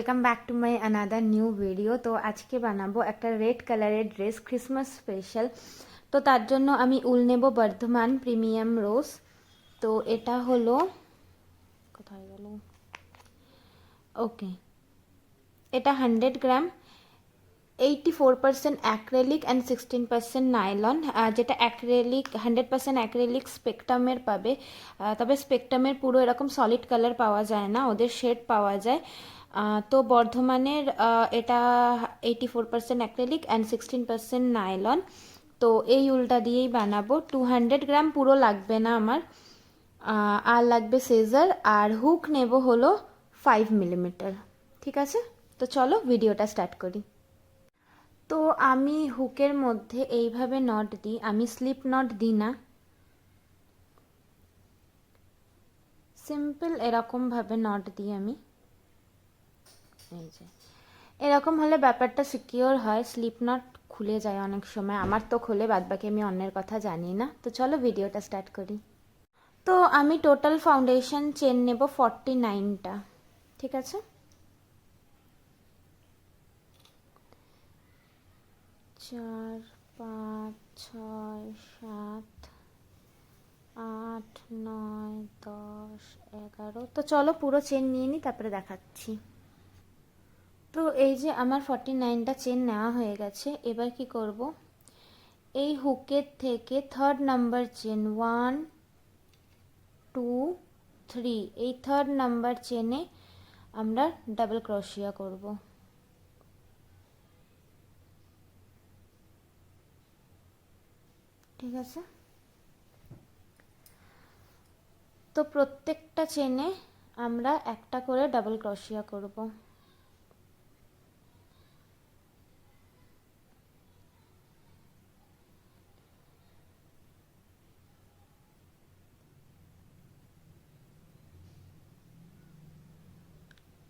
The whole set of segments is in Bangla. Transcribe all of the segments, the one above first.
Welcome back to my another new video. তো আজকে বানাবো একটা রেড কালারের ড্রেস, ক্রিসমাস স্পেশাল। তো তার জন্য আমি উল নেব বর্ধমান প্রিমিয়াম রোজ। তো এটা হলো, কোথায় গেল, ওকে, এটা 100 গ্রাম, 84% অ্যাক্রেলিক অ্যান্ড 16% নাইলন। যেটা অ্যাক্রেলিক 100% অ্যাক্রেলিক স্পেকট্রামের পাবে, তবে স্পেকট্রামের পুরো এরকম সলিড কালার পাওয়া যায় না, ওদের শেড পাওয়া যায়। তো বর্ধমানের এটা 84% অ্যাক্রেলিক অ্যান্ড 16% নাইলন। তো এই উলটা দিয়েই বানাবো। 200 গ্রাম পুরো লাগবে না আমার, আর লাগবে সিজার, আর হুক নেব হলো 5 মিলিমিটার। ঠিক আছে, তো চলো ভিডিওটা স্টার্ট করি। তো আমি হুকের মধ্যে এইভাবে নট দিই, আমি স্লিপ নট দিই না, সিম্পল এরকমভাবে নট দিই আমি। এই যে এরকম হলে ব্যাপারটা সিকিওর হয়, স্লিপ নট খুলে যায় অনেক সময়, আমার তো খুলে, বাদবাকি আমি অন্যের কথা জানি না। তো চলো ভিডিওটা স্টার্ট করি। তো আমি টোটাল ফাউন্ডেশন চেন নেব 49টা। ঠিক আছে, 4, 5, 6, 7, 8, 9, 10, 11। তো চলো পুরো চেন নিয়ে নিই, তারপরে দেখাচ্ছি। তো এই যে আমার 49টা চেন নেওয়া হয়ে গেছে। এবার কি করব, এই হুকের থেকে 3rd নাম্বার চেন 1, 2, 3, এই 3rd নাম্বার চেনে আমরা ডাবল ক্রোশিয়া করব। ঠিক আছে, তো প্রত্যেকটা চেনে আমরা একটা করে ডাবল ক্রোশিয়া করব।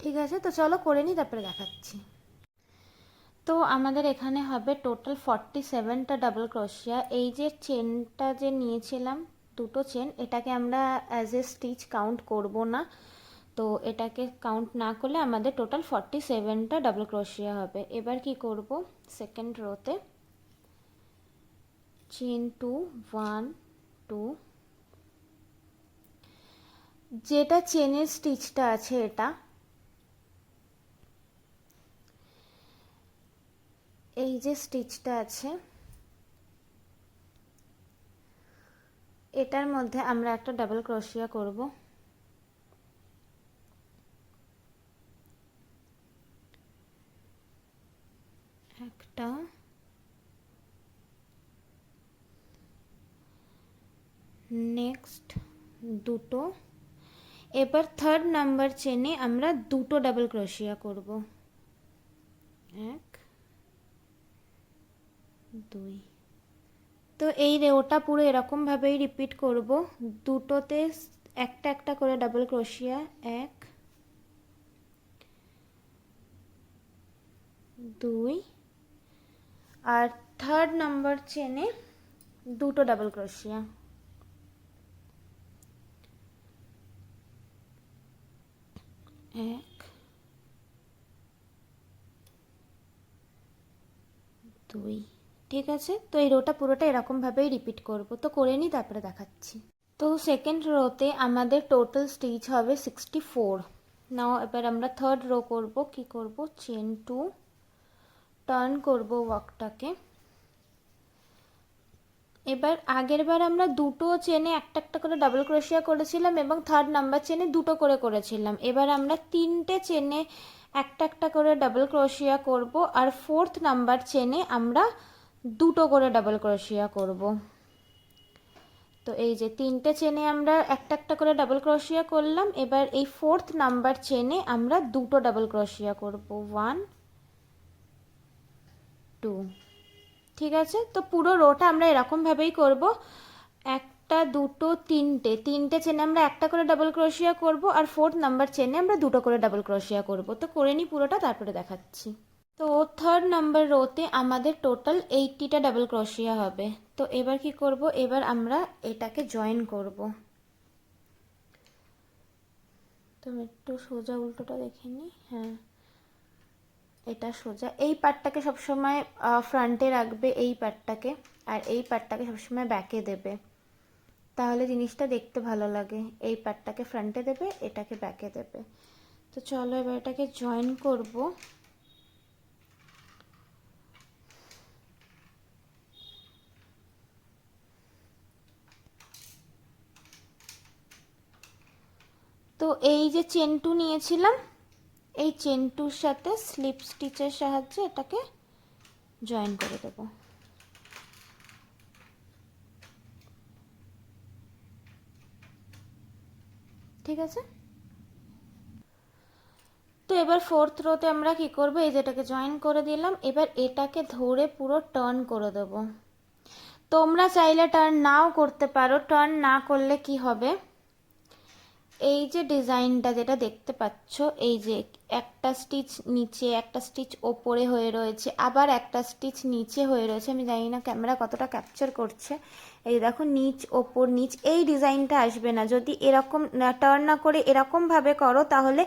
ঠিক আছে, তো চলো করে নিই, তারপরে দেখাচ্ছি। তো আমাদের এখানে হবে টোটাল 47টা ডাবল ক্রোশিয়া। এই যে চেনটা যে নিয়েছিলাম, দুটো চেন, এটাকে আমরা অ্যাজ এ স্টিচ কাউন্ট করব না। তো এটাকে কাউন্ট না করলে আমাদের টোটাল 47টা ডাবল ক্রোশিয়া হবে। এবার কি করব, সেকেন্ড রোতে চেন 2, 1, 2, যেটা চেনের স্টিচটা আছে, এটা এই যে স্টিচটা আছে, এটার মধ্যে আমরা একটা ডাবল ক্রোশিয়া করব। একটা, নেক্সট দুটো। এবার 3rd নাম্বার চেনে আমরা দুটো ডাবল ক্রোশিয়া করব, 1, 2। তো এই ওটা পুরো এরকম ভাবেই রিপিট করব, দুটোতে একটা একটা করে ডাবল ক্রোশিয়া, 1, 2, আর 3rd নাম্বার চেনে দুটো ডাবল ক্রোশিয়া, 1, 2। ঠিক আছে, তো এই রোটা পুরোটা এরকমভাবেই রিপিট করব। তো করে নিই, তারপরে দেখাচ্ছি। তো সেকেন্ড রোতে আমাদের টোটাল স্টিচ হবে 64। নাও এবার আমরা 3rd রো করব। কি করব, চেন 2, টার্ন করব ওয়ার্কটাকে। এবার আগের বার আমরা দুটো চেনে একটা একটা করে ডাবল ক্রোশিয়া করেছিলাম এবং 3rd নাম্বার চেনে দুটো করে করেছিলাম। এবার আমরা 3টে চেনে একটা একটা করে ডাবল ক্রোশিয়া করব, আর 4th নাম্বার চেনে আমরা দুটো করে ডাবল ক্রোশিয়া করব। তো এই যে 3টে চেনে আমরা একটা একটা করে ডাবল ক্রোশিয়া করলাম। এবার এই 4th নাম্বার চেনে আমরা দুটো ডাবল ক্রোশিয়া করব, 1, 2। ঠিক আছে, তো পুরো রোটা আমরা এরকমভাবেই করব, একটা, দুটো, তিনটে চেনে আমরা একটা করে ডাবল ক্রোশিয়া করব, আর 4th নাম্বার চেনে আমরা দুটো করে ডাবল ক্রোশিয়া করব। তো করে নিই পুরোটা, তারপরে দেখাচ্ছি। তো 3rd নাম্বার রোতে আমাদের টোটাল 80টা ডাবল ক্রোশিয়া হবে। তো এবার কি করব, এবার আমরা এটাকে জয়েন করব। তো একটু সোজা উল্টোটা দেখে নিই, হ্যাঁ, এটা সোজা, এই পার্টটাকে সবসময় ফ্রন্টে রাখবে, এই পার্টটাকে, আর এই পার্টটাকে সবসময় ব্যাকে দেবে, তাহলে জিনিসটা দেখতে ভালো লাগে। এই পার্টটাকে ফ্রন্টে দেবে, এটাকে ব্যাকে দেবে। তো চলো এবার এটাকে জয়েন করব। তো এই যে চেন টু নিয়েছিলাম, এই চেন টুর সাথে স্লিপ স্টিচের সাহায্যে এটাকে জয়েন করে দেব। ঠিক আছে, তো এবার ফোর্থ রোতে আমরা কি করব, এই যেটাকে জয়েন করে দিলাম, এবার এটাকে ধরে পুরো টার্ন করে দেব। তোমরা চাইলে টার্ন নাও করতে পারো, টার্ন না করলে কি হবে, এই যে ডিজাইনটা যেটা দেখতে পাচ্ছ, এই যে একটা স্টিচ নিচে, একটা স্টিচ ওপরে হয়ে রয়েছে, আবার একটা স্টিচ নিচে হয়ে রয়েছে, আমি জানি না ক্যামেরা কতটা ক্যাপচার করছে, এই দেখো নিচ ওপর নিচ, এই ডিজাইনটা আসবে না। যদি এরকম টার্ন না করে এরকম ভাবে করো তাহলে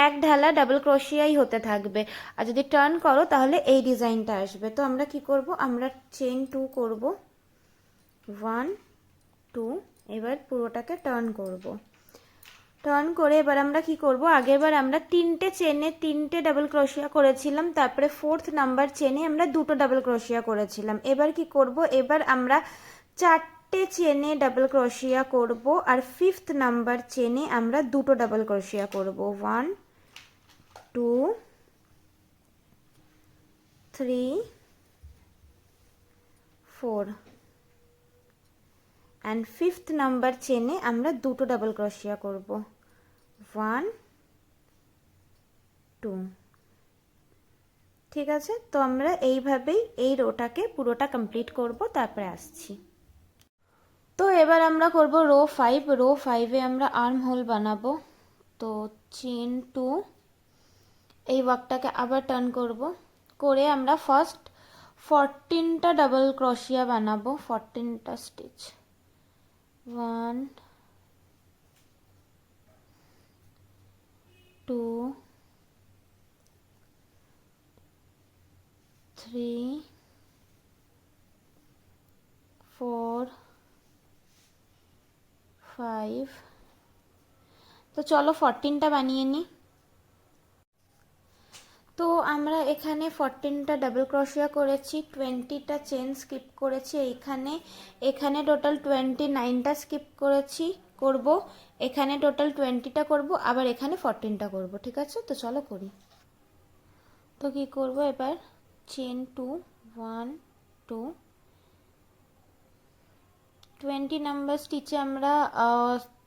এক ঢালা ডাবল ক্রোশিয়াই হতে থাকবে, আর যদি টার্ন করো তাহলে এই ডিজাইনটা আসবে। তো আমরা কি করব, আমরা চেন টু করব, 1 2, এবার পুরোটাকে টার্ন করব। টার্ন করে এবার আমরা কি করব, আগেরবার আমরা 3টে চেনে 3টে ডাবল ক্রোশিয়া করেছিলাম, তারপরে 4th নাম্বার চেনে আমরা 2টো ডাবল ক্রোশিয়া করেছিলাম। এবার কি করব, এবার আমরা 4টে চেনে ডাবল ক্রোশিয়া করব, আর 5th নাম্বার চেনে আমরা 2টো ডাবল ক্রোশিয়া করব। 1 2 3 4, অ্যান্ড 5th নাম্বার চেনে আমরা 2টো ডাবল ক্রোশিয়া করব। 1 2, ঠিক আছে। তো আমরা এইভাবেই এই রোটাকে পুরোটা কমপ্লিট করব, তারপরে আসছি। তো এবার আমরা করব রো 5। রো 5-এ আমরা আর্ম হোল বানাবো। তো চেন টু, এই ওয়ার্কটাকে আবার টার্ন করব, করে আমরা ফার্স্ট 14টা ডাবল ক্রোশিয়া বানাবো, 14টা স্টিচ। 1 2 3 4 5। তো চলো 14টা বানিয়ে নিই। তো আমরা এখানে 14টা ডাবল ক্রোশিয়া করেছি, 20টা চেন স্কিপ করেছি এইখানে, এখানে টোটাল 29টা স্কিপ করেছি, করব এখানে টোটাল 20টা করব, আবার এখানে 14টা করব। ঠিক আছে, তো চলো করি। তো কি করব, এবার চেন টু, 1 2, 20 নাম্বার স্টিচে আমরা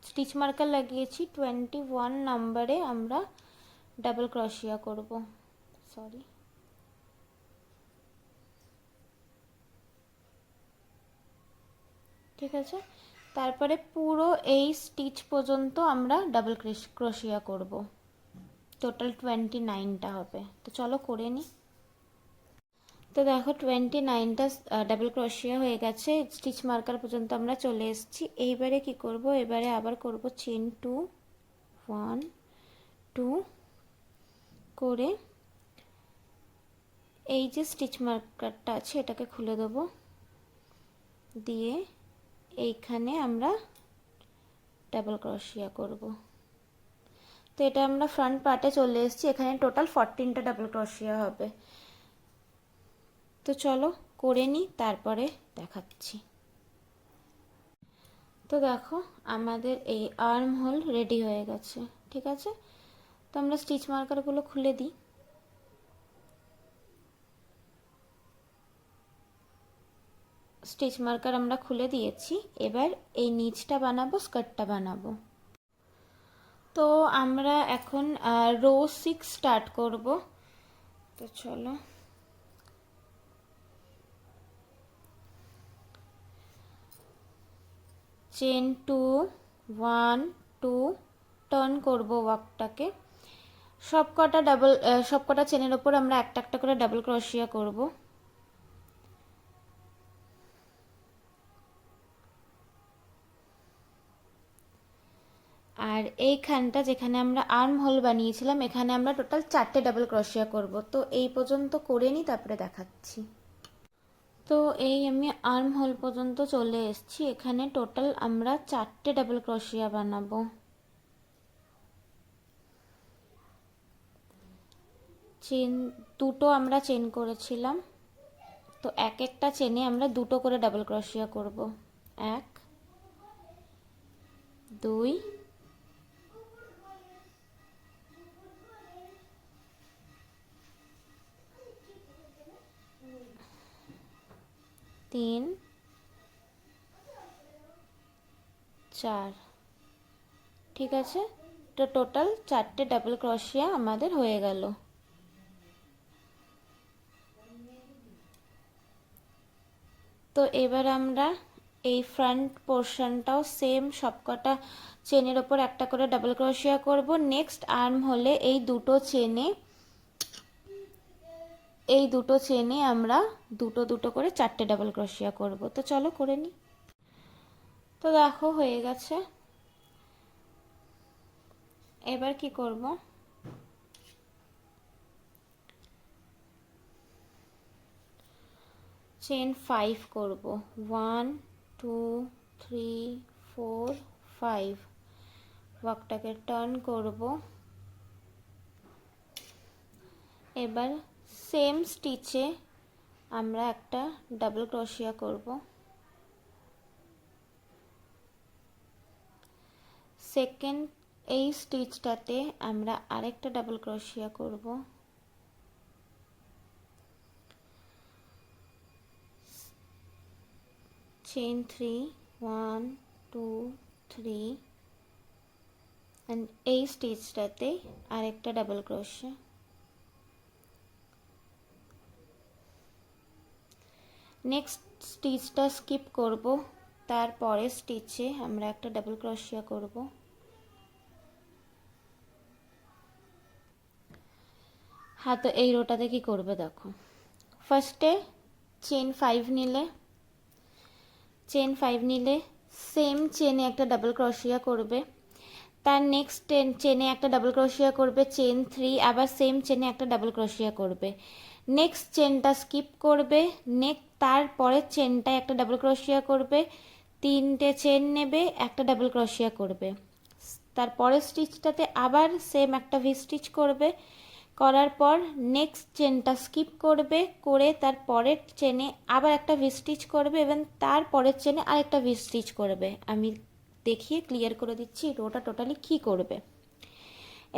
স্টিচ মার্কার লাগিয়েছি, 21 নাম্বারে আমরা ডাবল ক্রোশিয়া করব। সরি, ঠিক আছে। তারপরে পুরো এই স্টিচ পর্যন্ত আমরা ডাবল ক্রোশিয়া করব, টোটাল 29টা হবে। তো চলো করে নিই। তো দেখো 29টা ডাবল ক্রোশিয়া হয়ে গেছে, স্টিচ মার্কার পর্যন্ত আমরা চলে এসেছি। এইবারে কি করব, এবারে আবার করব চেন টু, 1 2 করে এই যে স্টিচ মার্কারটা আছে এটাকে খুলে দেবো, দিয়ে এইখানে আমরা ডাবল ক্রোশিয়া করব। তো এটা আমরা ফ্রন্ট পার্টে চলে এসেছি, এখানে টোটাল 14টা ডাবল ক্রোশিয়া হবে। তো চলো করে নিই, তারপরে দেখাচ্ছি। তো দেখো আমাদের এই আর্ম হোল রেডি হয়ে গেছে। ঠিক আছে, তো আমরা স্টিচ মার্কারগুলো খুলে দিই। স্টিচ মার্কার আমরা খুলে দিয়েছি, এবার এই নিচটা বানাবো, স্কার্টটা বানাবো। তো আমরা এখন রো 6 স্টার্ট করব। তো চলো, চেন টু, 1 2, টার্ন করব ওয়ার্কটাকে, সবকটা চেনের ওপর আমরা একটা একটা করে ডাবল ক্রোশিয়া করব। আর এইখানটা যেখানে আমরা আর্ম হোল বানিয়েছিলাম এখানে আমরা টোটাল 4টে ডাবল ক্রোশিয়া করব। তো এই পর্যন্ত করে নিই, তারপরে দেখাচ্ছি। তো এই আমি আর্ম হোল পর্যন্ত চলে এসেছি। এখানে টোটাল আমরা 4টে ডাবল ক্রোশিয়া বানাবো। চেন দুটো আমরা চেন করেছিলাম, তো এক একটা চেনে আমরা দুটো করে ডাবল ক্রোশিয়া করব। 1 2 3 4। ঠিক আছে, তো টোটাল 4টে ডাবল ক্রোশিয়া আমাদের হয়ে গেল। তো এবার আমরা এই ফ্রন্ট পোর্শনটাও সেম সবকটা চেনের ওপর একটা করে ডাবল ক্রোশিয়া করব। নেক্সট আর্ম হলে এই দুটো চেনে আমরা দুটো দুটো করে 4টে ডাবল ক্রোশিয়া করব। তো চলো করে নিই। তো দেখো হয়ে গেছে। এবার কি করব, চেন 5 করব। 1 2 3 4 5। ওয়ার্কটাকে টার্ন করব। এবার সেম স্টিচে আমরা একটা ডাবল ক্রোশিয়া করব। সেকেন্ড এই স্টিচটাতে আমরা আরেকটা ডাবল ক্রোশিয়া করব। চেন 3 1 2 3 এন্ড এই স্টিচটাতে আরেকটা ডাবল ক্রোশিয়া। নেক্সট স্টিচটা স্কিপ করব, তারপরে স্টিচে আমরা একটা ডাবল ক্রোশিয়া করব। হ্যাঁ, তো এই রোটাতে কি করবে দেখো, ফার্স্টে চেন 5 নিলে সেম চেনে একটা ডাবল ক্রোশিয়া করবে। তার নেক্সট চেনে একটা ডাবল ক্রোশিয়া করবে, চেন 3, আবার সেম চেনে একটা ডাবল ক্রোশিয়া করবে। নেক্সট চেনটা স্কিপ করবে, তারপরের চেনটায় একটা ডাবল ক্রোশিয়া করবে, 3টে চেন নেবে, একটা ডাবল ক্রোশিয়া করবে। তারপরের স্টিচটাতে আবার সেম একটা ভি স্টিচ করবে, করার পর নেক্সট চেনটা স্কিপ করবে, করে তারপরের চেনে আবার একটা ভি স্টিচ করবে এবং তারপরের চেনে আরেকটা ভি স্টিচ করবে। আমি দেখিয়ে ক্লিয়ার করে দিচ্ছি রোটা টোটালি কি করবে।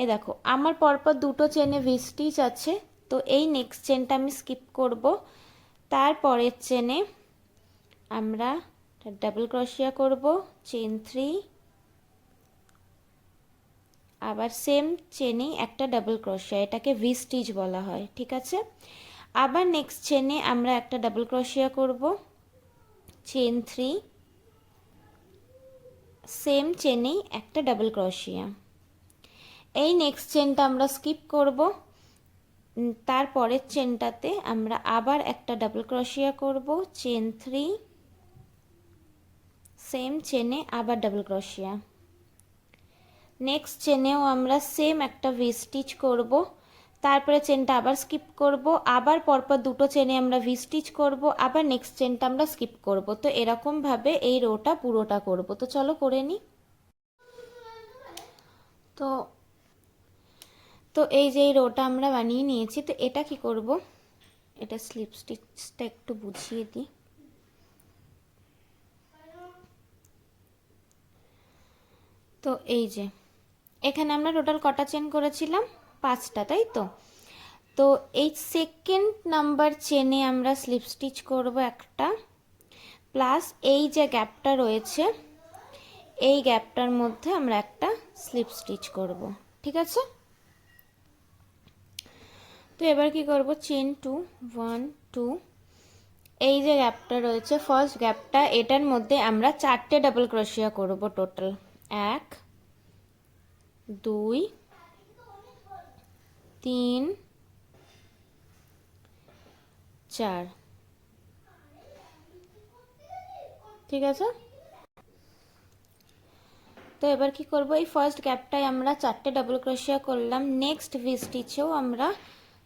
এই দেখো আমার পরপর দুটো চেনে ভি স্টিচ আছে, তো এই নেক্সট চেনটা আমি স্কিপ করব। তারপরের চেনে আমরা ডাবল ক্রোশিয়া করব, চেন 3, আবার সেম চেনেই একটা ডাবল ক্রোশিয়া, এটাকে ভি স্টিচ বলা হয়। ঠিক আছে, আবার নেক্সট চেনে আমরা একটা ডাবল ক্রোশিয়া করব, চেন 3, সেম চেনেই একটা ডাবল ক্রোশিয়া। এই নেক্সট চেনটা আমরা স্কিপ করব, তারপরের চেনটাতে আমরা আবার একটা ডাবল ক্রোশিয়া করব, চেন 3, সেম চেনে আবার ডাবল ক্রোশিয়া। নেক্সট চেনেও আমরা সেম একটা ভি স্টিচ করব, তারপরে চেনটা আবার স্কিপ করব, আবার পরপর দুটো চেনে আমরা ভি স্টিচ করব, আবার নেক্সট চেনটা আমরা স্কিপ করব। তো এরকম ভাবে এই রোটা পুরোটা করব। তো চলো করে নিই। তো তো এই যে এই রোটা আমরা বানিয়ে নিয়েছি, তো এটা কি করব, এটা স্লিপ স্টিচটা একটু বুঝিয়ে দিই। তো এই যে এখানে আমরা টোটাল কটা চেন করেছিলাম, 5টা, তাই তো। তো এই সেকেন্ড নাম্বার চেনে আমরা স্লিপ স্টিচ করব একটা, প্লাস এই যে গ্যাপটা রয়েছে এই গ্যাপটার মধ্যে আমরা একটা স্লিপ স্টিচ করব। ঠিক আছে, তো এবার কি করব, চেন 2 1 2, এই যে গ্যাপটা রয়েছে ফার্স্ট গ্যাপটা, এটার মধ্যে আমরা 4টে ডাবল ক্রোশিয়া করব টোটাল। 1 2 3 4। ঠিক আছে, তো এবার কি করব, এই ফার্স্ট গ্যাপটায় আমরা 4টে ডাবল ক্রোশিয়া করলাম, নেক্সট ভি স্টিচেও আমরা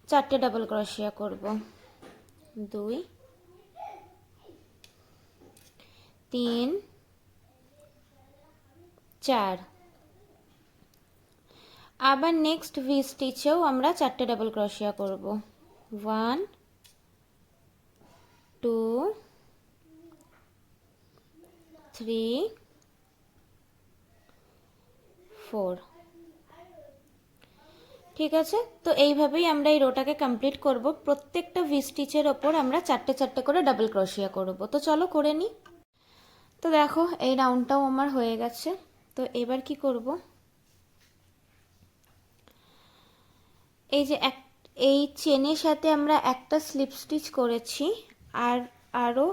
4টে ডাবল ক্রোশিয়া করব, 2 3 4। আবার নেক্সট ভি স্টিচেও আমরা 4টে ডাবল ক্রোশিয়া করব, 1 2 3 4। ঠিক আছে, তো এইভাবেই আমরা এই রোটাকে কমপ্লিট করব। প্রত্যেকটা ভি স্টিচের ওপর আমরা 4টে 4টে করে ডাবল ক্রোশিয়া করব। তো চলো করে নিই। তো দেখো এই রাউন্ডটাও আমার হয়ে গেছে। তো এবার কি করব, এই যে এই চেনের সাথে আমরা একটা স্লিপ স্টিচ করেছি, আর আরও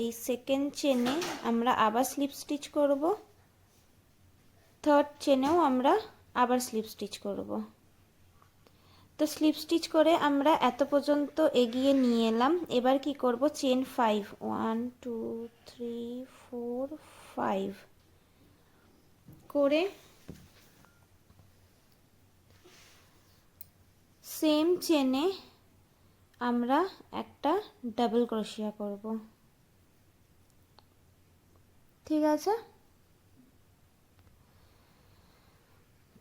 এই সেকেন্ড চেনে আমরা আবার স্লিপ স্টিচ করব, থার্ড চেনেও আমরা আবার স্লিপ স্টিচ করব। তো স্লিপ স্টিচ করে আমরা এত পর্যন্ত এগিয়ে নিয়ে এলাম। এবার কি করব, চেন 5 1 2 3 4 5 করে সেম চেনে আমরা একটা ডাবল ক্রোশিয়া করব। ঠিক আছে,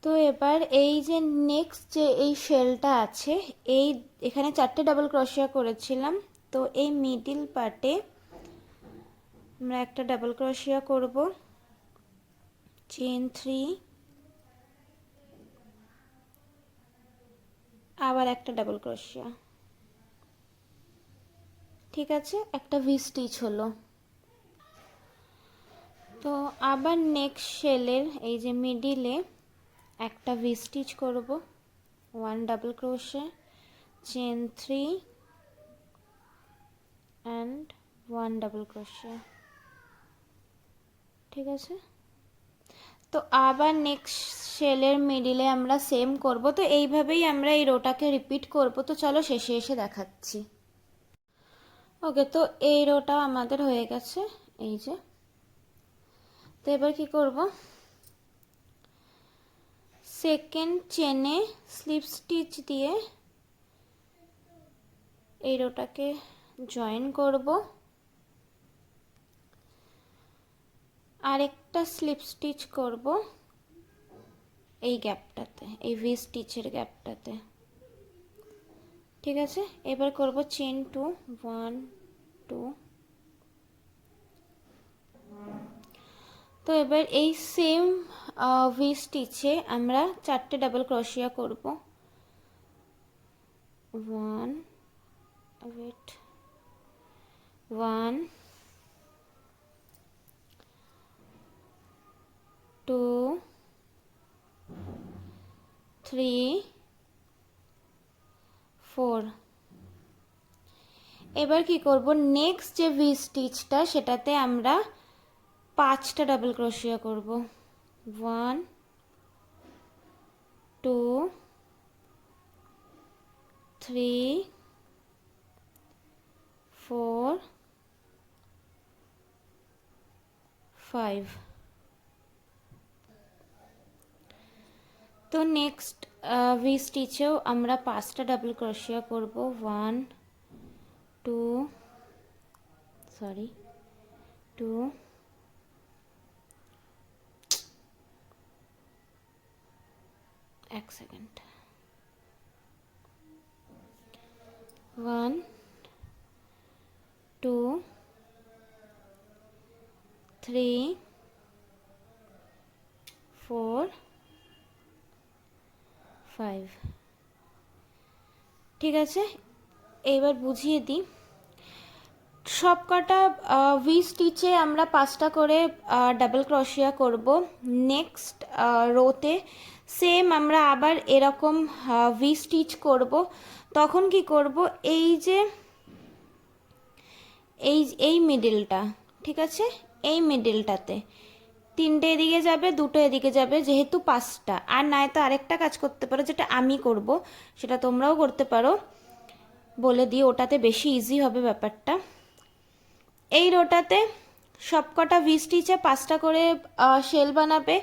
তো এবার এই যে নেক্সট যে এই শেলটা আছে, এই এখানে 4টে ডাবল ক্রোশিয়া করেছিলাম, তো এই মিডিল পার্টে আমরা একটা ডাবল ক্রোশিয়া করব, চেন 3, আবার একটা ডাবল ক্রোশিয়া। ঠিক আছে, একটা ভি স্টিচ হলো। তো আবার নেক্সট শেলের এই যে মিডিলে একটা ভি স্টিচ করব, 1 double crochet, chain 3 and 1 double crochet. ঠিক আছে, তো আবার নেক্সট শেলের মিডিলে আমরা সেম করব। তো এইভাবেই আমরা এই রোটাকে রিপিট করব। তো চলো শেষে এসে দেখাচ্ছি। ওকে, তো এই রোটা আমাদের হয়ে গেছে, এই যে। তো এবার কি করব, সেকেন্ড চেনে স্লিপ স্টিচ দিয়ে এই রোটাকে জয়েন করব, আরেকটা স্লিপ স্টিচ করব এই গ্যাপটাতে, এই ভি স্টিচের গ্যাপটাতে। ঠিক আছে, এবার করব চেন 2 1 2। তো এবার এই সেম ভি স্টিচে আমরা 4টে ডাবল ক্রোশিয়া করব, 1 ওয়েট 1 2 3 4। এবার কি করব, নেক্সট যে ভি স্টিচটা সেটাতে আমরা 5টা ডাবল ক্রোশিয়া করব, 1 2 3 4 5। তো নেক্সট ভি স্টিচেও আমরা 5টা ডাবল ক্রোশিয়া করব, 1 2 সরি 2 এক সেকেন্ড 1 2 3 4 5। ঠিক আছে, এবার বুঝিয়ে দিই। সবকটা ভি স্টিচে আমরা 5টা করে ডাবল ক্রোশিয়া করব। নেক্সট রোতে সেম আমরা আবার এরকম ভি স্টিচ করব। তখন কি করব, এই যে এই মিডলটা, ঠিক আছে, এই মিডলটাতে 3টে এদিকে যাবে, 2টো এদিকে যাবে, যেহেতু 5টা। আর নয়তো আরেকটা কাজ করতে পারো, যেটা আমি করব, সেটা তোমরাও করতে পারো, বলে দিই, ওটাতে বেশি ইজি হবে ব্যাপারটা। এই রোটাতে সবকটা ভি স্টিচে 5টা করে শেল বানাবে,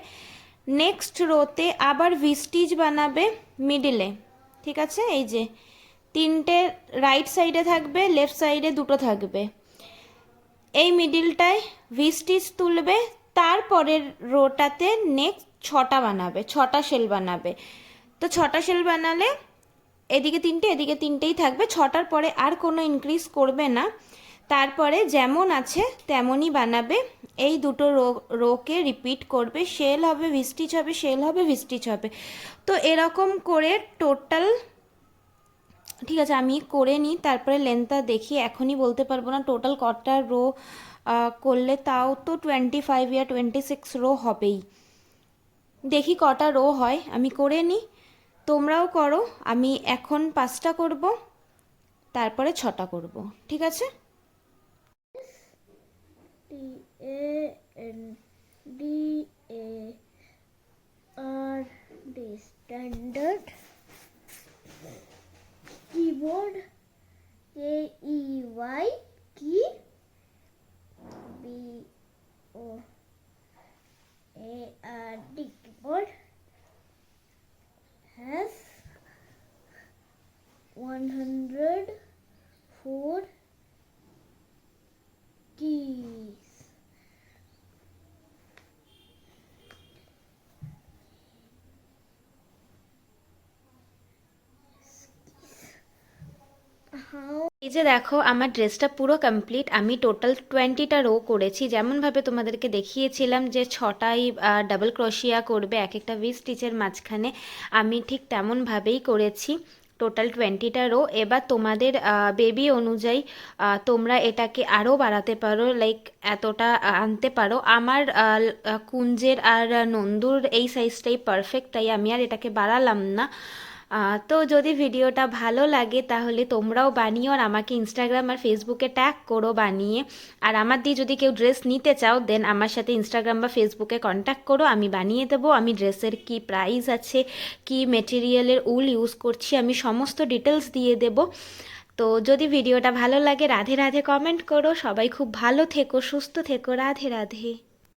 নেক্সট রোতে আবার ভি স্টিচ বানাবে মিডিলে, ঠিক আছে? এই যে তিনটে রাইট সাইডে থাকবে, লেফট সাইডে দুটো থাকবে, এই মিডিলটায় ভি স্টিচ তুলবে, তারপরের রোটাতে নেক্সট 6টা বানাবে, 6টা শেল বানাবে। তো 6টা শেল বানালে এদিকে তিনটে এদিকে তিনটেই থাকবে, 6টার পরে আর কোনো ইনক্রিজ করবে না, তারপরে যেমন আছে তেমনই বানাবে। এই দুটো রোকে রিপিট করবে, শেল হবে ভি স্টিচ হবে, শেল হবে ভি স্টিচ হবে। তো এরকম করে টোটাল, ঠিক আছে আমি করে নিই তারপরে লেন্থটা দেখি, এখনই বলতে পারবো না টোটাল কটা রো করলে, তাও তো 25 ইয়া 26 রো হবেই। দেখি কটা রো হয়, আমি করে নিই, তোমরাও করো। আমি এখন 5টা করব, তারপরে 6টা করব, ঠিক আছে? TANDARD standard keyboard KEY key BOARD keyboard has 104 keys. এই যে দেখো আমার ড্রেসটা পুরো কমপ্লিট, আমি টোটাল 20টা রো করেছি, যেমনভাবে তোমাদেরকে দেখিয়েছিলাম যে 6টাই ডাবল ক্রোশিয়া করবে এক একটা ভি স্টিচের মাঝখানে, আমি ঠিক তেমনভাবেই করেছি টোটাল 20টা রো। এবার তোমাদের বেবি অনুযায়ী তোমরা এটাকে আরও বাড়াতে পারো, লাইক এতটা আনতে পারো। আমার কুঞ্জের আর নন্দুর এই সাইজটাই পারফেক্ট, তাই আমি আর এটাকে বাড়ালাম না। তো যদি ভিডিওটা ভালো লাগে তাহলে তোমরাও বানিও, আর আমাকে ইনস্টাগ্রাম আর ফেসবুকে ট্যাগ করো বানিয়ে। আর আমার দিয়ে যদি কেউ ড্রেস নিতে চাও দেন আমার সাথে ইনস্টাগ্রাম বা ফেসবুকে কন্ট্যাক্ট করো, আমি বানিয়ে দেবো। আমি ড্রেসের কি প্রাইস আছে, কি মেটেরিয়ালের উল ইউজ করছি, আমি সমস্ত ডিটেলস দিয়ে দেব। তো যদি ভিডিওটা ভালো লাগে রাধে রাধে কমেন্ট করো। সবাই খুব ভালো থেকো, সুস্থ থেকো, রাধে রাধে।